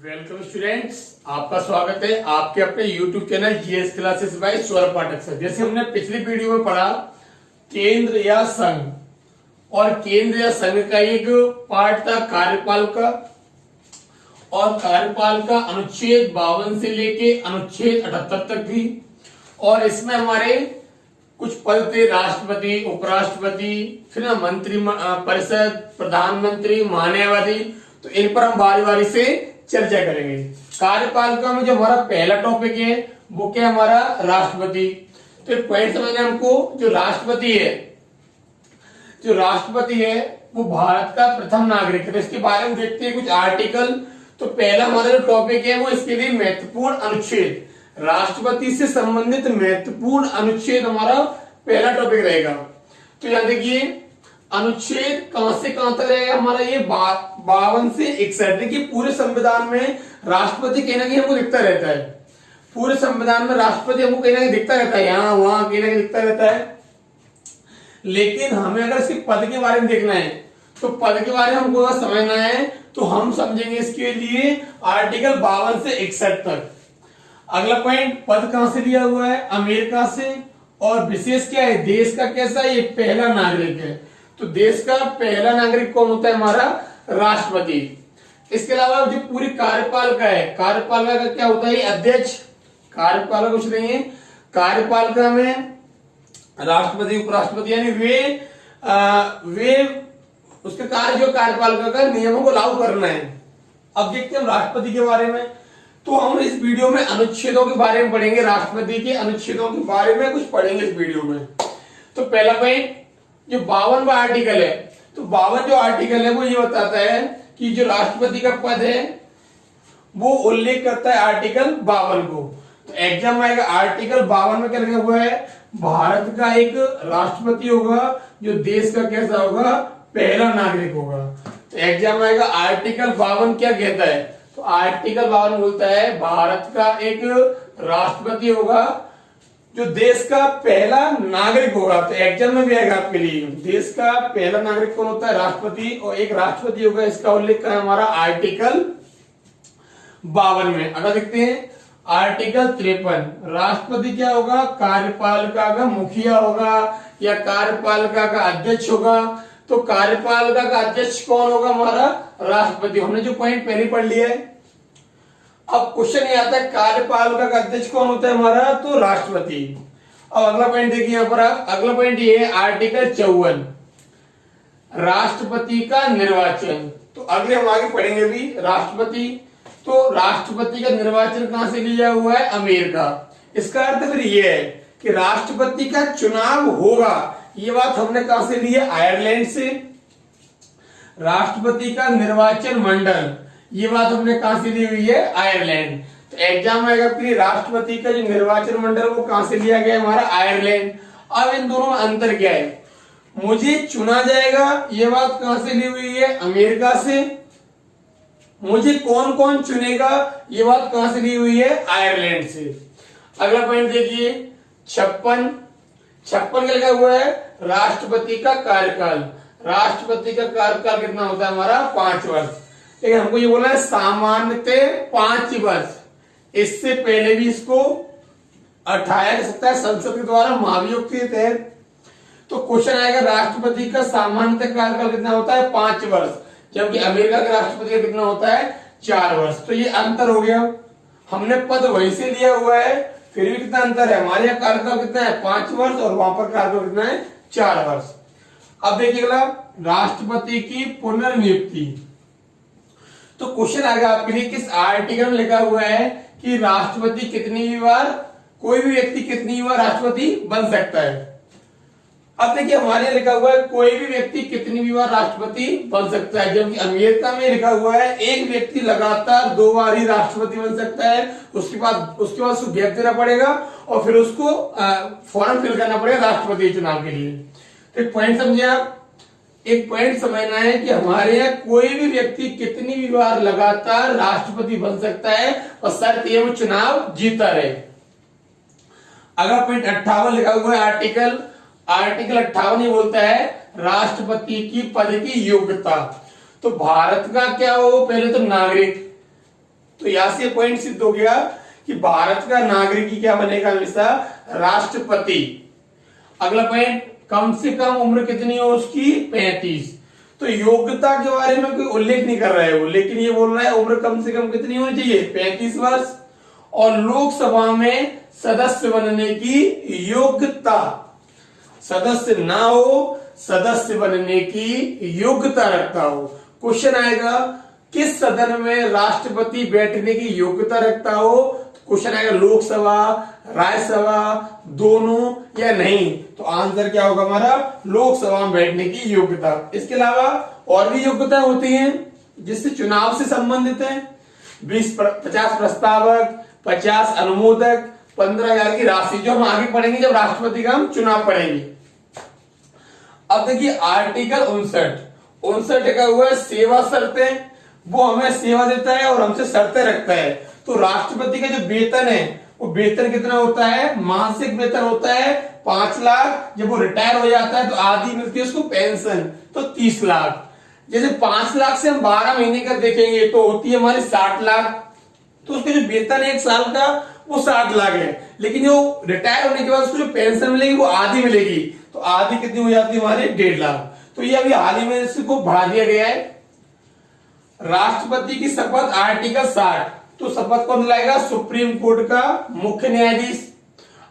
Welcome students, आपका स्वागत है आपके अपने YouTube channel GS classes bye Saurabh पाठक सर। जैसे हमने पिछली वीडियो में पढ़ा केंद्र या संघ, और केंद्र या संघ का एक पार्ट था कार्यपालिका, और कार्यपालिका अनुच्छेद 52 से लेके अनुच्छेद 78 तक थी। और इसमें हमारे कुछ पद थे, राष्ट्रपति, उपराष्ट्रपति, फिर मंत्री परिषद, प्रधानमंत्री, महान्यायवादी। तो इन पर हम बारी बारी से चर्चा करेंगे। कार्यपालिका में जो हमारा पहला टॉपिक है वो क्या हमारा राष्ट्रपति। तो एक पॉइंट समझना हमको, जो राष्ट्रपति है वो भारत का प्रथम नागरिक है। तो इसके बारे में देखते हैं कुछ आर्टिकल। तो पहला हमारा जो टॉपिक है वो इसके लिए महत्वपूर्ण अनुच्छेद, राष्ट्रपति से संबंधित महत्वपूर्ण अनुच्छेद हमारा पहला टॉपिक रहेगा। तो यहां देखिए अनुच्छेद कहां से कहां तक रहेगा हमारा, ये 52 से 61। देखिए पूरे संविधान में राष्ट्रपति कहीं ना कहीं हमको दिखता रहता है। पूरे संविधान में राष्ट्रपति हमको कहीं ना कहीं दिखता रहता है, यहाँ वहां कहीं ना कहीं दिखता रहता है। लेकिन हमें अगर इसके पद के बारे में देखना है, तो पद के बारे में हमको अगर समझना है तो हम समझेंगे इसके लिए आर्टिकल 52 से 61 तक। अगला पॉइंट, पद कहां से लिया हुआ है, अमेरिका से। और विशेष क्या है, देश का कैसा, ये पहला नागरिक है। तो देश का पहला नागरिक कौन होता है हमारा, राष्ट्रपति। इसके अलावा जो पूरी कार्यपालिका है, कार्यपालिका का क्या होता है, अध्यक्ष। कार्यपालिका कुछ नहीं है, कार्यपालिका में राष्ट्रपति, उपराष्ट्रपति यानी वे उसके कार्य जो कार्यपालिका का नियमों को लागू करना है। अब देखते हैं हम राष्ट्रपति के बारे में। तो हम इस वीडियो में अनुच्छेदों के बारे में पढ़ेंगे, राष्ट्रपति के अनुच्छेदों के बारे में कुछ पढ़ेंगे इस वीडियो में। तो पहला पॉइंट, जो 52वां आर्टिकल है, तो 52 जो आर्टिकल है वो ये बताता है कि जो राष्ट्रपति का पद है वो उल्लेख करता है आर्टिकल 52 को। तो एग्जाम में आएगा आर्टिकल 52 में क्या लिखा हुआ है, भारत का एक राष्ट्रपति होगा जो देश का कैसा होगा, पहला नागरिक होगा। तो एग्जाम में आएगा आर्टिकल 52 क्या कहता है, तो आर्टिकल 52 बोलता है भारत का एक राष्ट्रपति होगा जो देश का पहला नागरिक होगा। तो एग्जाम में भी आएगा आपके लिए, देश का पहला नागरिक कौन होता है, राष्ट्रपति, और एक राष्ट्रपति होगा। इसका उल्लेख है हमारा आर्टिकल 52 में। अगर देखते हैं आर्टिकल 53, राष्ट्रपति क्या होगा, कार्यपालिका का मुखिया होगा या कार्यपालिका का अध्यक्ष होगा। तो कार्यपालिका का अध्यक्ष कौन होगा, हमारा राष्ट्रपति। हमने जो पॉइंट पहले पढ़ लिया है। अब क्वेश्चन ये आता है कार्यपालिका का अध्यक्ष कौन होता है हमारा, तो राष्ट्रपति। अब अगला पॉइंट देखिए यहाँ पर आप, अगला पॉइंट ये है आर्टिकल 54, राष्ट्रपति का निर्वाचन। तो अगले हम आगे पढ़ेंगे भी राष्ट्रपति। तो राष्ट्रपति का निर्वाचन कहां से लिया हुआ है, अमेरिका। इसका अर्थ फिर ये है कि राष्ट्रपति का चुनाव होगा, ये बात हमने कहां से ली है, आयरलैंड से। राष्ट्रपति का निर्वाचन मंडल, ये बात हमने कहां से ली हुई है, आयरलैंड। तो एग्जाम में आएगा फिर राष्ट्रपति का जो निर्वाचन मंडल वो कहां से लिया गया, हमारा आयरलैंड। अब इन दोनों में अंतर क्या है, मुझे चुना जाएगा, ये बात कहां से ली हुई है, अमेरिका से। मुझे कौन कौन चुनेगा, ये बात कहां से ली हुई है, आयरलैंड से। अगला पॉइंट देखिए 56 क्या लिखा हुआ है, राष्ट्रपति का कार्यकाल। राष्ट्रपति का कार्यकाल कितना होता है हमारा, 5 वर्ष। लेकिन हमको ये बोला है सामान्यतः 5 वर्ष, इससे पहले भी इसको हटाया जा सकता है संसद के द्वारा महाभियोग के तहत। तो क्वेश्चन आएगा राष्ट्रपति का सामान्यतः कार्यकाल कितना होता है, 5 वर्ष, जबकि अमेरिका के राष्ट्रपति का कितना होता है, 4 वर्ष। तो ये अंतर हो गया, हमने पद वहीं से लिया हुआ है, फिर भी कितना अंतर है, हमारे यहाँ कार्यकाल कितना है, 5 वर्ष, और वहां पर कार्यकाल कितना है, 4 वर्ष। अब देखिएगा राष्ट्रपति की पुनर्नियुक्ति। तो क्वेश्चन आएगा आपके लिए किस आर्टिकल में लिखा हुआ है कि राष्ट्रपति कितनी भी बार, कोई भी व्यक्ति कितनी भी बार राष्ट्रपति बन सकता है। अब देखिए हमारे यहाँ लिखा हुआ है कोई भी व्यक्ति कितनी भी बार राष्ट्रपति बन सकता है, जबकि अमेरिका में लिखा हुआ है एक व्यक्ति लगातार 2 बार ही राष्ट्रपति बन सकता है। उसके बाद उसको गैप देना पड़ेगा और फिर उसको फॉर्म फिल करना पड़ेगा राष्ट्रपति चुनाव के लिए। तो एक पॉइंट समझे आप, एक पॉइंट समझना है कि हमारे यहाँ कोई भी व्यक्ति कितनी भी बार लगातार राष्ट्रपति बन सकता है, और शर्त ये वो चुनाव जीता रहे। अगला पॉइंट 58 लिखा हुआ है आर्टिकल 58 ये बोलता है राष्ट्रपति की पद की योग्यता। तो भारत का क्या हो, पहले तो नागरिक, तो यहां से पॉइंट सिद्ध हो गया कि भारत का नागरिक ही क्या बनेगा हमेशा, राष्ट्रपति। अगला पॉइंट, कम से कम उम्र कितनी हो उसकी, 35। तो योग्यता के बारे में कोई उल्लेख नहीं कर रहा है वो, लेकिन ये बोल रहा है उम्र कम से कम कितनी होनी चाहिए, 35 वर्ष। और लोकसभा में सदस्य बनने की योग्यता, सदस्य ना हो, सदस्य बनने की योग्यता रखता हो। क्वेश्चन आएगा किस सदन में राष्ट्रपति बैठने की योग्यता रखता हो, क्वेश्चन आएगा लोकसभा, राज्यसभा, दोनों या नहीं। तो आंसर क्या होगा हमारा, लोकसभा में बैठने की योग्यता। इसके अलावा और भी योग्यता होती हैं जिससे चुनाव से संबंधित है। 50 प्रस्तावक, 50 अनुमोदक, 15,000 की राशि, जो हम आगे पढ़ेंगे जब राष्ट्रपति का हम चुनाव पढ़ेंगे। अब देखिए आर्टिकल 59 का हुआ है सेवा शर्तें, वो हमें सेवा देता है और हमसे शर्तें रखता है। तो राष्ट्रपति का जो वेतन है वो वेतन कितना होता है, मासिक वेतन होता है 5 लाख। जब वो रिटायर हो जाता है तो आधी मिलती है उसको पेंशन, तो 30 लाख। जैसे 5 लाख से हम 12 महीने का देखेंगे तो होती है हमारी 60 लाख। तो उसका जो वेतन है 1 साल का वो 60 लाख है, लेकिन जो रिटायर होने के बाद उसको जो पेंशन मिलेगी वो आधी मिलेगी, तो आधी कितनी हो जाती है हमारी, 1.5 लाख। तो ये अभी हाल ही में इसको बढ़ा दिया गया है। राष्ट्रपति की शपथ आर्टिकल 60, तो शपथ कौन दिलाएगा, सुप्रीम कोर्ट का मुख्य न्यायाधीश।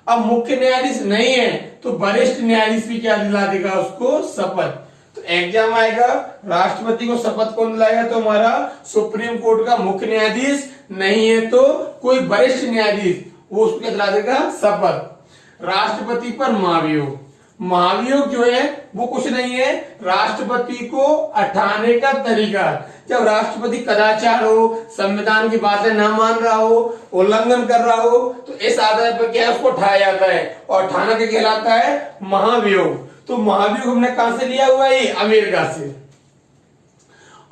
अब मुख्य न्यायाधीश नहीं है तो वरिष्ठ न्यायाधीश भी क्या दिला देगा उसको शपथ। तो एग्जाम आएगा राष्ट्रपति को शपथ कौन दिलाएगा, तो हमारा सुप्रीम कोर्ट का मुख्य न्यायाधीश, नहीं है तो कोई वरिष्ठ न्यायाधीश, वो उसको क्या दिला देगा, शपथ। राष्ट्रपति पर महाभियोग, महाभियोग जो है वो कुछ नहीं है, राष्ट्रपति को हटाने का तरीका। जब राष्ट्रपति कदाचार हो, संविधान की बातें ना मान रहा हो, उल्लंघन कर रहा हो, तो इस आधार पर क्या है उसको उठाया जाता है, और उठाना क्या कहलाता है, महाभियोग। तो महाभियोग हमने कहां से लिया हुआ है, अमेरिका से।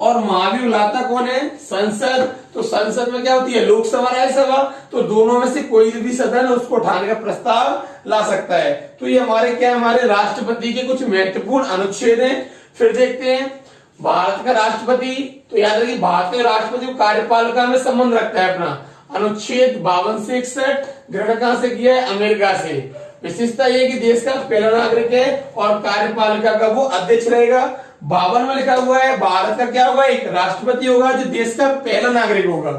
और महाभियोग लाता कौन है, संसद। तो संसद में क्या होती है, लोकसभा, राज्यसभा। तो दोनों में से कोई भी सदन उसको उठाने का प्रस्ताव ला सकता है। तो ये हमारे क्या है, हमारे राष्ट्रपति के कुछ महत्वपूर्ण अनुच्छेद हैं। फिर देखते हैं भारत का राष्ट्रपति। तो याद रखिए भारत के राष्ट्रपति को कार्यपालिका में संबंध रखता है अपना। अनुच्छेद 52 से 61 ग्रहण कहां से किया है, अमेरिका से। विशेषता ये कि देश का पहला नागरिक है और कार्यपालिका का वो अध्यक्ष रहेगा। 52 में लिखा हुआ है भारत का क्या होगा, एक राष्ट्रपति होगा जो देश का पहला नागरिक होगा।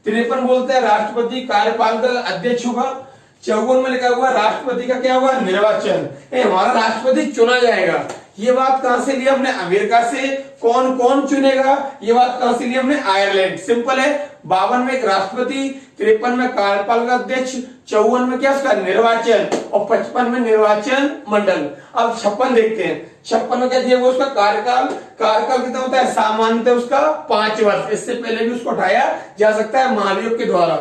53 बोलते हैं राष्ट्रपति कार्यपालिका का अध्यक्ष होगा। 54 में लिखा हुआ राष्ट्रपति का क्या होगा, निर्वाचन, हमारा राष्ट्रपति चुना जाएगा। ये बात कहां से लिया हमने, अमेरिका से। कौन कौन चुनेगा, ये बात कहां से लिया हमने, आयरलैंड। सिंपल है, 52 में एक राष्ट्रपति, 53 में कार्यपालिका अध्यक्ष, 54 में क्या उसका निर्वाचन, और 55 में निर्वाचन मंडल। अब 56 देखते हैं, 56 में क्या दिया हुआ उसका कार्यकाल कितना होता है, सामान्यतः उसका 5 वर्ष। इससे पहले भी उसको उठाया जा सकता है महाभियोग के द्वारा।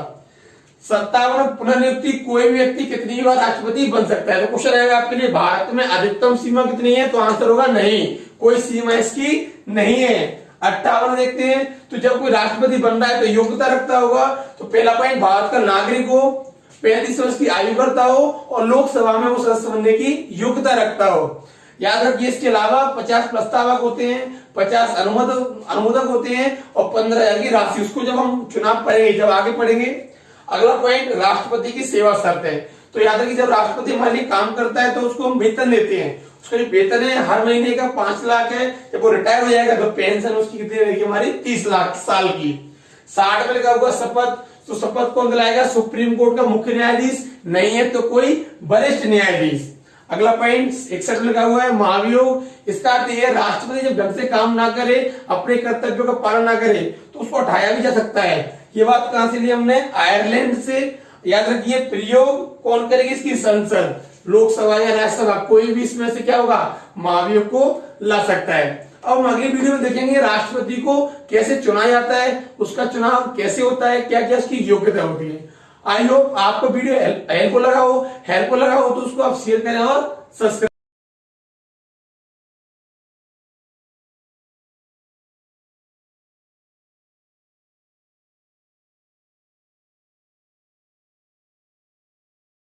57 पुनर्नियुक्ति, कोई भी व्यक्ति कितनी बार राष्ट्रपति बन सकता है। तो क्वेश्चन आएगा आपके लिए भारत में अधिकतम सीमा कितनी है, तो आंसर होगा नहीं, कोई सीमा इसकी नहीं है। 58 देखते हैं, तो जब कोई राष्ट्रपति बन रहा है तो योग्यता रखता होगा। तो पहला पॉइंट, भारत का नागरिक हो, 35 वर्ष की आयु करता हो और लोकसभा में वो सदस्य बनने की योग्यता रखता हो। याद रखिए इसके अलावा 50 प्रस्तावक होते हैं, 50 अनुमोदक होते हैं और 15,000 की राशि। उसको जब हम चुनाव पढ़ेंगे, जब आगे पढ़ेंगे। अगला पॉइंट, राष्ट्रपति की सेवा शर्तें। तो याद रखिए जब राष्ट्रपति हमारे लिए काम करता है तो उसको हम वेतन देते हैं। उसका जो वेतन है हर महीने का 5 लाख है। जब वो रिटायर हो जाएगा तो पेंशन उसकी कितनी रहेगी, हमारी 30 लाख साल की। 60 में लिखा हुआ शपथ, तो शपथ कौन दिलाएगा, सुप्रीम कोर्ट का मुख्य न्यायाधीश, नहीं है तो कोई वरिष्ठ न्यायाधीश। अगला पॉइंट 61 में लिखा हुआ है महाभियोग। इसका अर्थ यह है राष्ट्रपति जब ढंग से काम ना करे, अपने कर्तव्यों का पालन ना करे, तो उसको हटाया भी जा सकता है। ये बात कहां से ली हमने, आयरलैंड से। याद रखिए प्रयोग कौन करेगी, इसकी संसद, लोकसभा या राज्यसभा, कोई भी इसमें से क्या होगा, महाभियोग को ला सकता है। अब हम अगली वीडियो में देखेंगे राष्ट्रपति को कैसे चुना जाता है, उसका चुनाव कैसे होता है, क्या क्या उसकी योग्यता होती है। आई होप आपको वीडियो हेल्पफुल लगा हो तो उसको आप शेयर करें और सब्सक्राइब